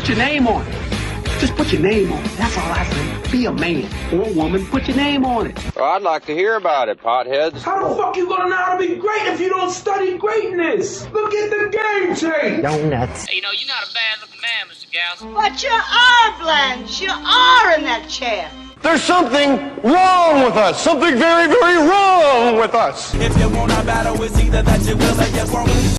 Put your name on it. Just put your name on it. That's all I say. Be a man or a woman. Put your name on it. Well, I'd like to hear about it, potheads. How the fuck you gonna know how to be great if you don't study greatness? Look at the game tape. Donuts. Hey, you're not a bad-looking man, Mr. Gals. But you are, Blanche. You are in that chair. There's something wrong with us. Something very, very wrong with us. If you want a battle, it's either that you will or you won't.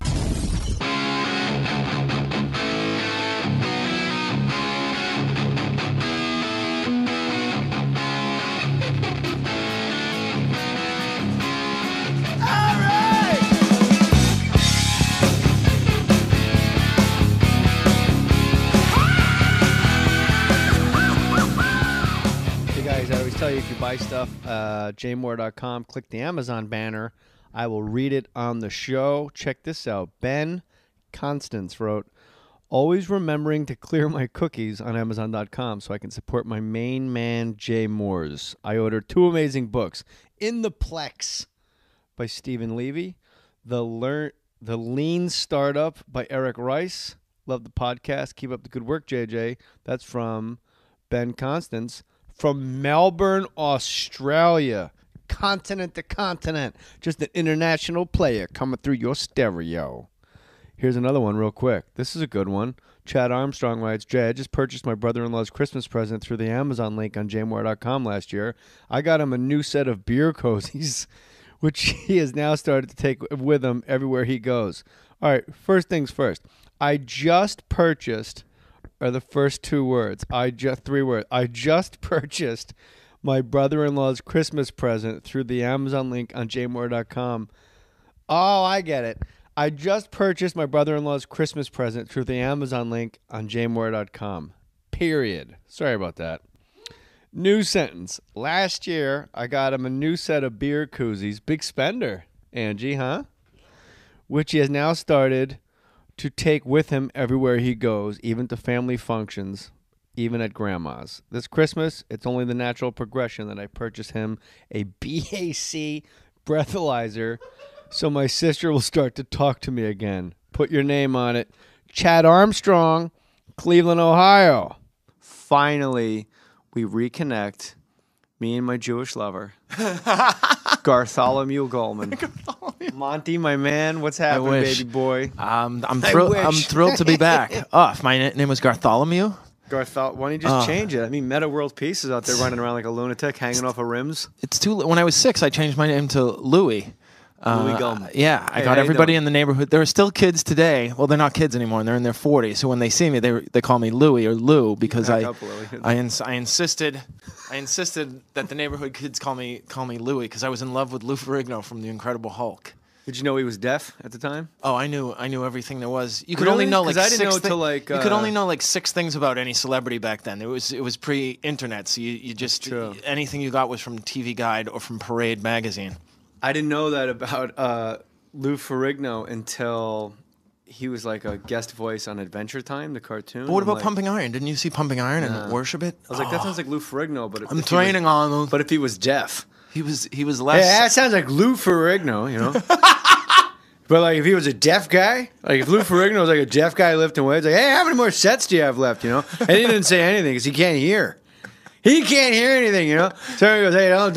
If you buy stuff, jmohr.com, click the Amazon banner. I will read it on the show. Check this out. Ben Constance wrote, always remembering to clear my cookies on Amazon.com so I can support my main man, Jay Mohr's. I ordered 2 amazing books. In the Plex by Stephen Levy. The Lean Startup by Eric Rice. Love the podcast. Keep up the good work, JJ. That's from Ben Constance. From Melbourne, Australia, continent to continent, just an international player coming through your stereo. Here's another one real quick. This is a good one. Chad Armstrong writes, Jay, I just purchased my brother-in-law's Christmas present through the Amazon link on jmohr.com last year. I got him a new set of beer cozies, which he has now started to take with him everywhere he goes. All right, first things first. I just purchased... are the first 2 words. 3 words. I just purchased my brother-in-law's Christmas present through the Amazon link on jmohr.com. Oh, I get it. I just purchased my brother-in-law's Christmas present through the Amazon link on jmohr.com. Period. Sorry about that. New sentence. Last year, I got him a new set of beer koozies. Big spender, Angie, huh? Which he has now started to take with him everywhere he goes, even to family functions, even at grandma's. This Christmas, it's only the natural progression that I purchase him a BAC breathalyzer so my sister will start to talk to me again. Put your name on it. Chad Armstrong, Cleveland, Ohio. Finally, we reconnect, me and my Jewish lover, Gartholomew Gullman. Monty, my man, what's happening, baby boy? I'm thrilled to be back. Oh, if my name was Gartholomew? Why don't you just change it? I mean, Meta World Peace is out there running around like a lunatic, hanging off of rims. It's too. When I was 6, I changed my name to Louis. Louis Gullman. Yeah, I got everybody in the neighborhood. There are still kids today. Well, they're not kids anymore, and they're in their 40s. So when they see me, they call me Louis or Lou because I insisted that the neighborhood kids call me Louis because I was in love with Lou Ferrigno from The Incredible Hulk. Did you know he was deaf at the time? Oh, I knew everything there was. You could only know like you could only know like 6 things about any celebrity back then. It was pre-internet, so you just anything you got was from TV Guide or from Parade magazine. I didn't know that about Lou Ferrigno until he was like a guest voice on Adventure Time, the cartoon. But what about Pumping Iron? Didn't you see Pumping Iron and worship it? I was like, that sounds like Lou Ferrigno, but I'm training on him. But if he was deaf, he was less. Yeah, that sounds like Lou Ferrigno, you know. But like if he was a deaf guy, like if Lou Ferrigno was like a deaf guy lifting weights, like, hey, how many more sets do you have left? You know, and he didn't say anything because he can't hear. He can't hear anything, you know. So he goes, hey, don't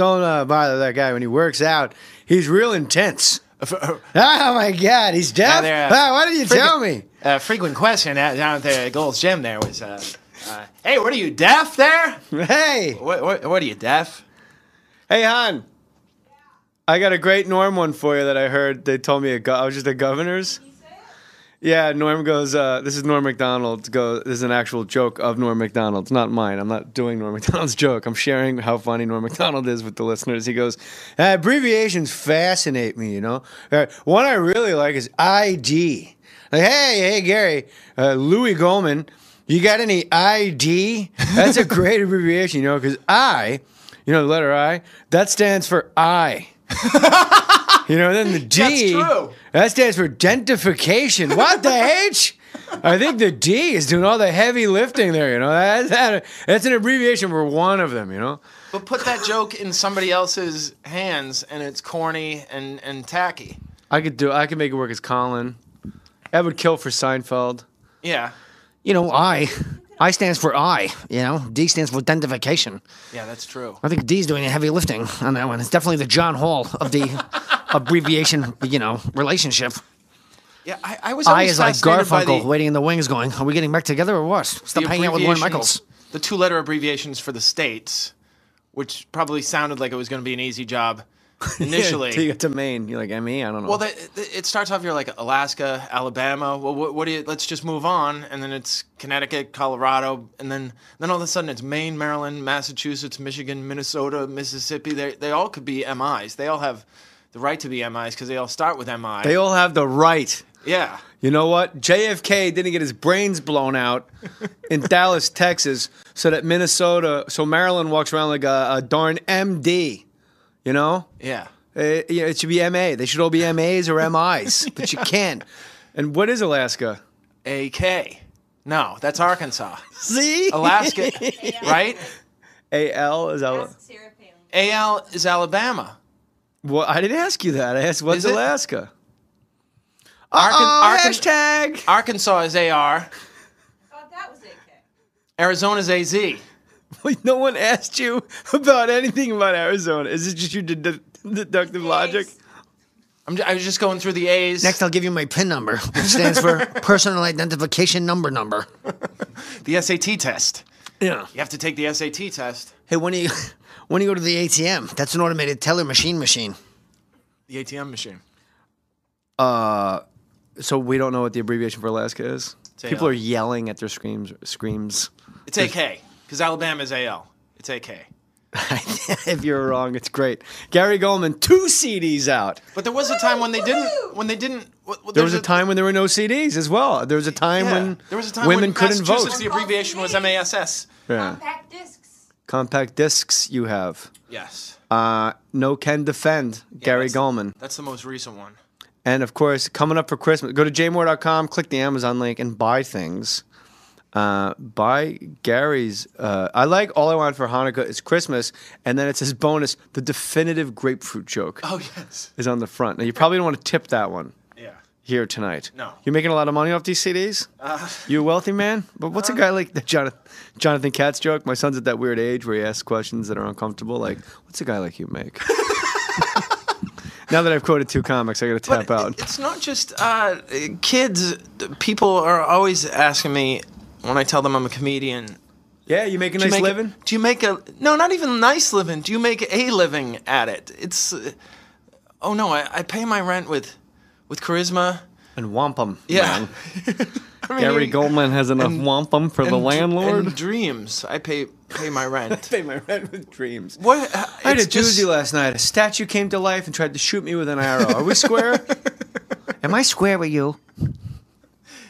bother that guy when he works out. He's real intense. Oh my God, he's deaf. Why did you tell me? Frequent question down at the Gold's Gym there was, hey, what are you, deaf there? Hey, what are you, deaf? Hey, Han. I got a great Norm one for you that I heard. They told me I was just at Governor's. Yeah, Norm goes, this is Norm Macdonald. This is an actual joke of Norm Macdonald. It's not mine. I'm not doing Norm Macdonald's joke. I'm sharing how funny Norm Macdonald is with the listeners. He goes, abbreviations fascinate me, you know. One I really like is ID. Like, hey, Gary, Louis Gullman, you got any ID? That's a great abbreviation, you know, because I, you know, the letter I, that stands for I. You know, then the D, that's true. That stands for dentification. What the H? I think the D is doing all the heavy lifting there, you know. That's an abbreviation for one of them, you know. But put that joke in somebody else's hands, and it's corny and tacky. I could make it work as Colin. That would kill for Seinfeld. Yeah. You know, I I stands for I, you know. D stands for identification. Yeah, that's true. I think D's doing the heavy lifting on that one. It's definitely the John Hall of the abbreviation, relationship. Yeah, I was I always is like fascinated by Garfunkel waiting in the wings going, are we getting back together or what? Stop hanging out with Lorne Michaels. The 2-letter abbreviations for the states, which probably sounded like it was going to be an easy job initially. Until you get to Maine, you're like, ME? I don't know. Well, it starts off, you're like Alaska, Alabama. Well, what do you, let's just move on. And then it's Connecticut, Colorado. And then all of a sudden it's Maine, Maryland, Massachusetts, Michigan, Minnesota, Mississippi. They all could be MIs. They all have the right to be MIs because they all start with MI. They all have the right. Yeah. You know what? JFK didn't get his brains blown out in Dallas, Texas, so Maryland walks around like a darn MD. You know? Yeah. It should be MA. They should all be MAs or MIs, but you can't. And what is Alaska? AK. No, that's Arkansas. See? Alaska, right? AL is AL is Alabama. Well, I didn't ask you that. I asked, what's Alaska? Hashtag. Arkansas is AR. Oh, that was AK. Arizona is AZ. No one asked you about anything about Arizona. Is it just your deductive logic? I was just going through the A's. Next, I'll give you my PIN number, which stands for Personal Identification Number. The SAT test. Yeah. You have to take the SAT test. Hey, when you go to the ATM, that's an automated teller machine. The ATM machine. So we don't know what the abbreviation for Alaska is? People AL. are yelling at their screams. It's AK, because Alabama is AL. It's AK. If you're wrong, it's great. Gary Gullman, 2 CDs out. But there was a time when they didn't. There was a time when there were no CDs as well. There was a time when women couldn't vote. The abbreviation was MASS. Yeah. Compact discs. Compact discs you have. Yes. No Can Defend, Gary Gullman. That's the most recent one. And, of course, coming up for Christmas, go to jmohr.com, click the Amazon link, and buy things. Buy Gary's. I like All I Want for Hanukkah is Christmas, and then it says bonus, the definitive grapefruit joke. Oh, yes. Is on the front. Now, you probably don't want to tip that one. Yeah. Here tonight. No. You're making a lot of money off these CDs? You a wealthy man? But what's a guy like the Jonathan Katz joke? My son's at that weird age where he asks questions that are uncomfortable. Like, what's a guy like you make? Now that I've quoted 2 comics, I got to tap out. It's not just kids. People are always asking me when I tell them I'm a comedian. Yeah, you make a nice living? Do you make no, not even a nice living. Do you make a living at it? It's, oh no, I pay my rent with charisma. And wampum. Yeah. Gary Gullman has enough wampum for the landlord. And dreams. I pay my rent. I pay my rent with dreams. What? I had a doozy last night. A statue came to life and tried to shoot me with an arrow. Are we square? Am I square with you?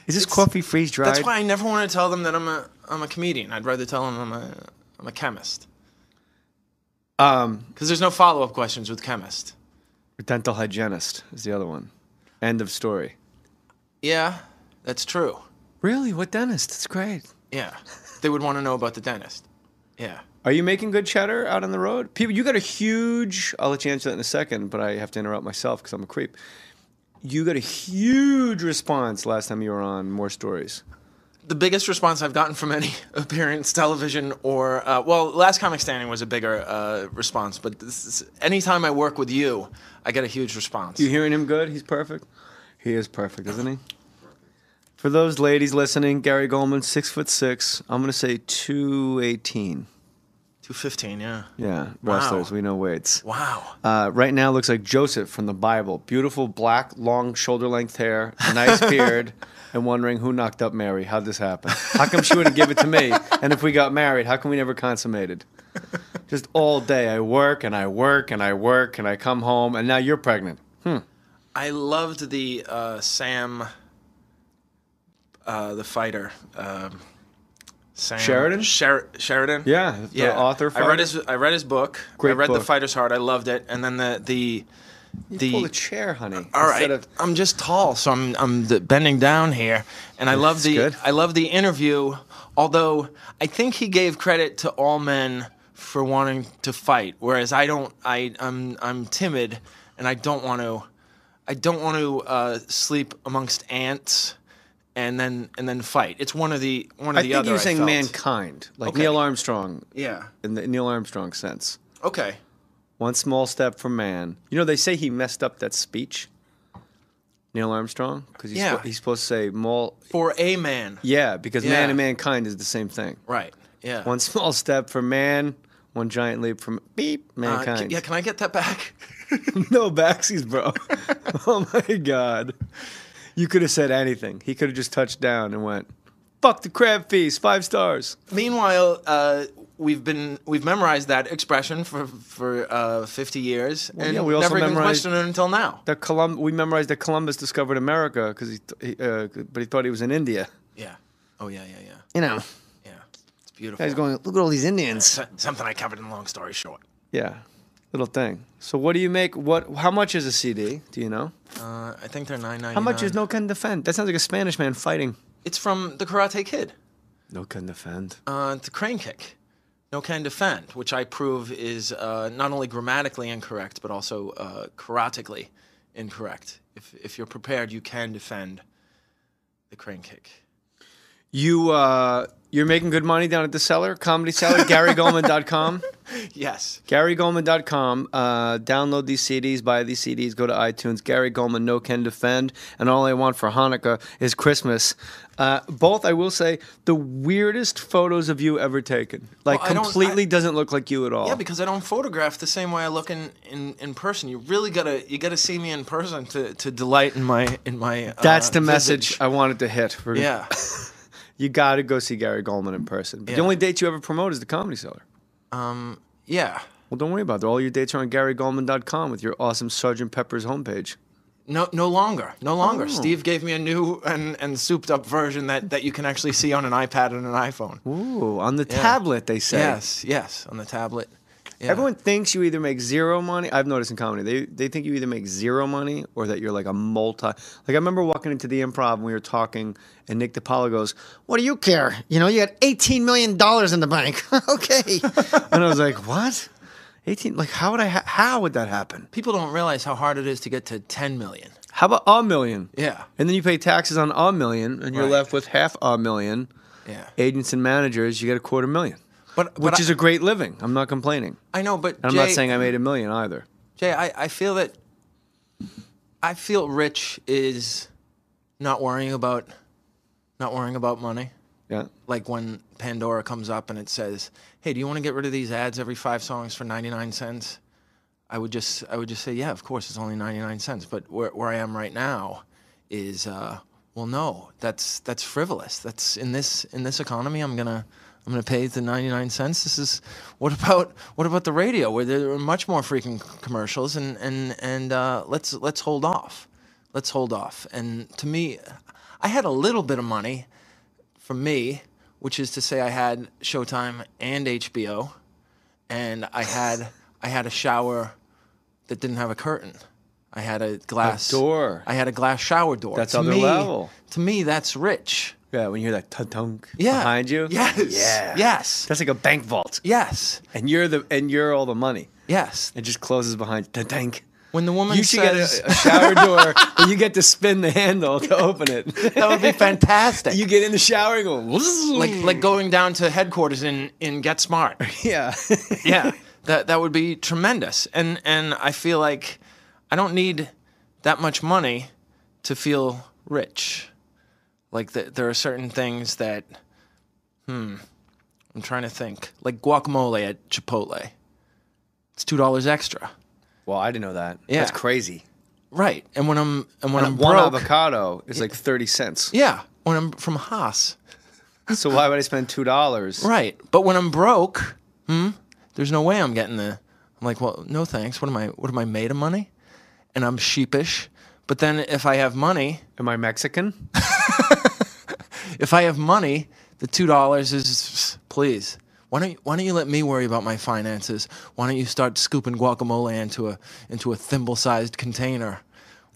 Is this coffee freeze dried? That's why I never want to tell them that I'm a comedian. I'd rather tell them I'm a chemist. Because there's no follow-up questions with chemist. Dental hygienist is the other one. End of story. Yeah, that's true. Really? What dentist? It's great. Yeah. They would want to know about the dentist. Yeah. Are you making good cheddar out on the road? People, you got a huge... I'll let you answer that in a second, but I have to interrupt myself because I'm a creep. You got a huge response last time you were on More Stories. The biggest response I've gotten from any appearance, television, or... Last Comic Standing was a bigger response, but anytime I work with you, I get a huge response. You hearing him good? He's perfect? He is perfect, isn't he? For those ladies listening, Gary Gullman, 6'6". I'm going to say 218. 215, yeah. Yeah, wrestlers, we know weights. Wow. Right now looks like Joseph from the Bible. Beautiful, black, long, shoulder-length hair, nice beard, and wondering who knocked up Mary. How'd this happen? How come she wouldn't give it to me? And if we got married, how come we never consummated? Just all day, I work, and I work, and I work, and I come home, and now you're pregnant. I loved the Sam, the fighter. Sam Sheridan? Sheridan? Yeah, the author. I read his book. Great I read book. The Fighter's Heart. I loved it. And then You pull the chair, honey. All right. I'm just tall, so I'm bending down here, and I love the interview. Although I think he gave credit to all men for wanting to fight, whereas I don't. I'm timid, and I don't want to sleep amongst ants and then fight. It's one or the I other. think you're saying felt. mankind, like Okay. Neil Armstrong. Yeah. In the Neil Armstrong sense. Okay. One small step for man. You know, they say he messed up that speech, Neil Armstrong, because he's supposed to say for a man. Yeah, because man and mankind is the same thing. Right. Yeah. One small step for man, one giant leap for mankind. Can I get that back? No backsies, bro. Oh my God. You could have said anything. He could have just touched down and went, "Fuck the crab feast, 5 stars." Meanwhile, we've memorized that expression for 50 years, and we also never even memorized questioned it until now. We memorized that Columbus discovered America because but he thought he was in India. Yeah. Oh yeah. You know, Yeah. It's beautiful. guys going, look at all these Indians. Something I covered in Long Story Short. Yeah, little thing. So what do you make? How much is a CD? Do you know? I think they're $9.99. How much is No Can Defend? That sounds like a Spanish man fighting. It's from the Karate Kid. No Can Defend. The crane kick. No Can Defend, which I prove is not only grammatically incorrect, but also karatically incorrect. If you're prepared, you can defend the crane kick. You're making good money down at the Cellar, Comedy Cellar, GaryGullman.com. Yes. GaryGullman.com. Download these CDs, buy these CDs, go to iTunes. Gary Gullman, No Can Defend. And All I Want for Hanukkah is Christmas. Both, I will say, the weirdest photos of you ever taken. Like, completely doesn't look like you at all. Yeah, because I don't photograph the same way I look in person. You really gotta see me in person to delight in my. That's the visage. message I wanted to hit. Yeah. You got to go see Gary Gullman in person. But the only dates you ever promote is the Comedy Cellar. Yeah. Well, don't worry about it. All your dates are on GaryGullman.com with your awesome Sgt. Pepper's homepage. No longer. Oh. Steve gave me a new and souped up version that you can actually see on an iPad and an iPhone. Ooh, on the tablet, they say. Yes, on the tablet. Yeah. Everyone thinks you either make zero money. I've noticed in comedy, they think you either make zero money or that you're like a Like, I remember walking into the Improv and we were talking, and Nick DiPaolo goes, What do you care? You know, you got $18 million in the bank. Okay. and I was like, what? 18? Like, how would that happen? People don't realize how hard it is to get to 10 million. How about $1 million? Yeah. And then you pay taxes on $1 million, and you're left with half $1 million. Yeah. Agents and managers, you get $250,000. Which is a great living. I'm not complaining. I know, but and I'm not saying I made $1 million either. Jay, I feel rich is not worrying about money. Yeah. Like when Pandora comes up and it says, "Hey, do you want to get rid of these ads every 5 songs for 99 cents?" I would just say, "Yeah, of course, it's only 99 cents." But where I am right now is well, no, that's frivolous. That's in this economy, I'm gonna pay the 99 cents. This is what about the radio where there are much more freaking commercials and let's hold off. Let's hold off. And to me, I had a little bit of money from me, which is to say I had Showtime and HBO, and I had a shower that didn't have a curtain. I had a glass door. I had a glass shower door. That's other level. To me, that's rich. Yeah, when you hear that tunk behind you. Yes. Yeah. Yes. That's like a bank vault. Yes. And you're all the money. Yes. It just closes behind tank. When the woman you should says, get a shower door, and you get to spin the handle to open it. That would be fantastic. You get in the shower and go like going down to headquarters in Get Smart. Yeah. Yeah. That would be tremendous. And I feel like I don't need that much money to feel rich. Like there are certain things that, I'm trying to think. Like guacamole at Chipotle. It's $2 extra. Well, I didn't know that. Yeah. That's crazy. Right. And when I'm one broke, avocado is like 30 cents. Yeah. When I'm from Haas. So why would I spend $2? Right. But when I'm broke, there's no way I'm getting I'm like, well, no thanks. What am I made of money? And I'm sheepish. But then if I have money, am I Mexican? If I have money, the $2 is please. Why don't you let me worry about my finances? Why don't you start scooping guacamole into a thimble-sized container?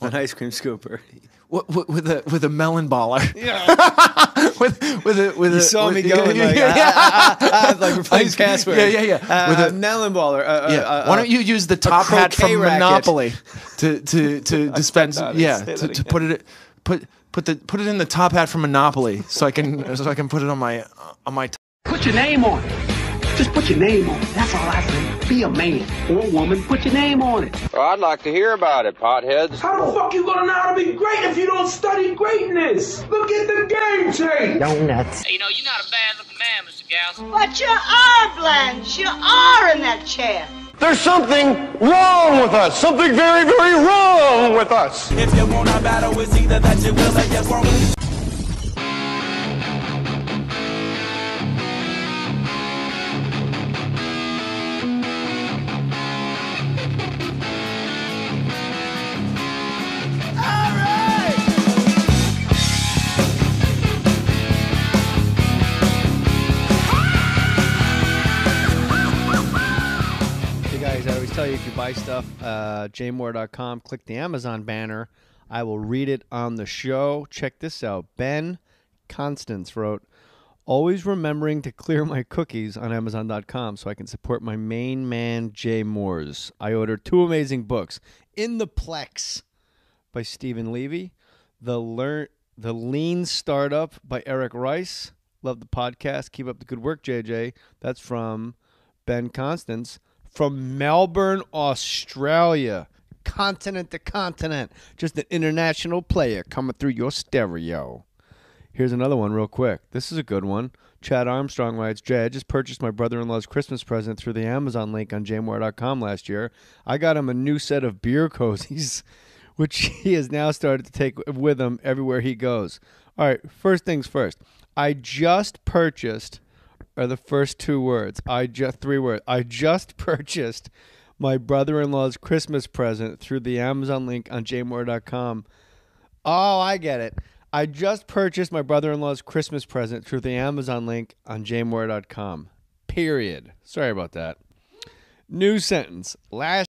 An ice cream scooper. With a melon baller. Yeah. with you saw me going like we're playing password. Yeah. With a melon baller. Why don't you use the top hat from racket. Monopoly to dispense? To put Put it in the top hat from Monopoly so I can put it on my Put your name on it. Just put your name on it. That's all I say. Be a man or a woman. Put your name on it. Well, I'd like to hear about it, potheads. How the fuck you gonna know how to be great if you don't study greatness? Look at the game tape. Donuts. You know, you're not a bad-looking man, Mr. Gals. But you are, Blanche. You are in that chair. There's something wrong with us. Something very, very wrong with us. If you wanna battle, it's either that you will or you won't. Tell you if you buy stuff, jmohr.com, click the Amazon banner. I will read it on the show. Check this out. Ben Constance wrote, always remembering to clear my cookies on Amazon.com so I can support my main man, Jay Mohr's. I ordered 2 amazing books. In the Plex by Stephen Levy. The Lean Startup by Eric Rice. Love the podcast. Keep up the good work, JJ. That's from Ben Constance. From Melbourne, Australia, continent to continent, just an international player coming through your stereo. Here's another one real quick. This is a good one. Chad Armstrong writes, Jay, I just purchased my brother-in-law's Christmas present through the Amazon link on jmohr.com last year. I got him a new set of beer cozies, which he has now started to take with him everywhere he goes. All right, first things first. I just purchased... are the first 2 words. 3 words. I just purchased my brother-in-law's Christmas present through the Amazon link on jmohr.com. Oh, I get it. I just purchased my brother-in-law's Christmas present through the Amazon link on jmohr.com. Period. Sorry about that. New sentence. Last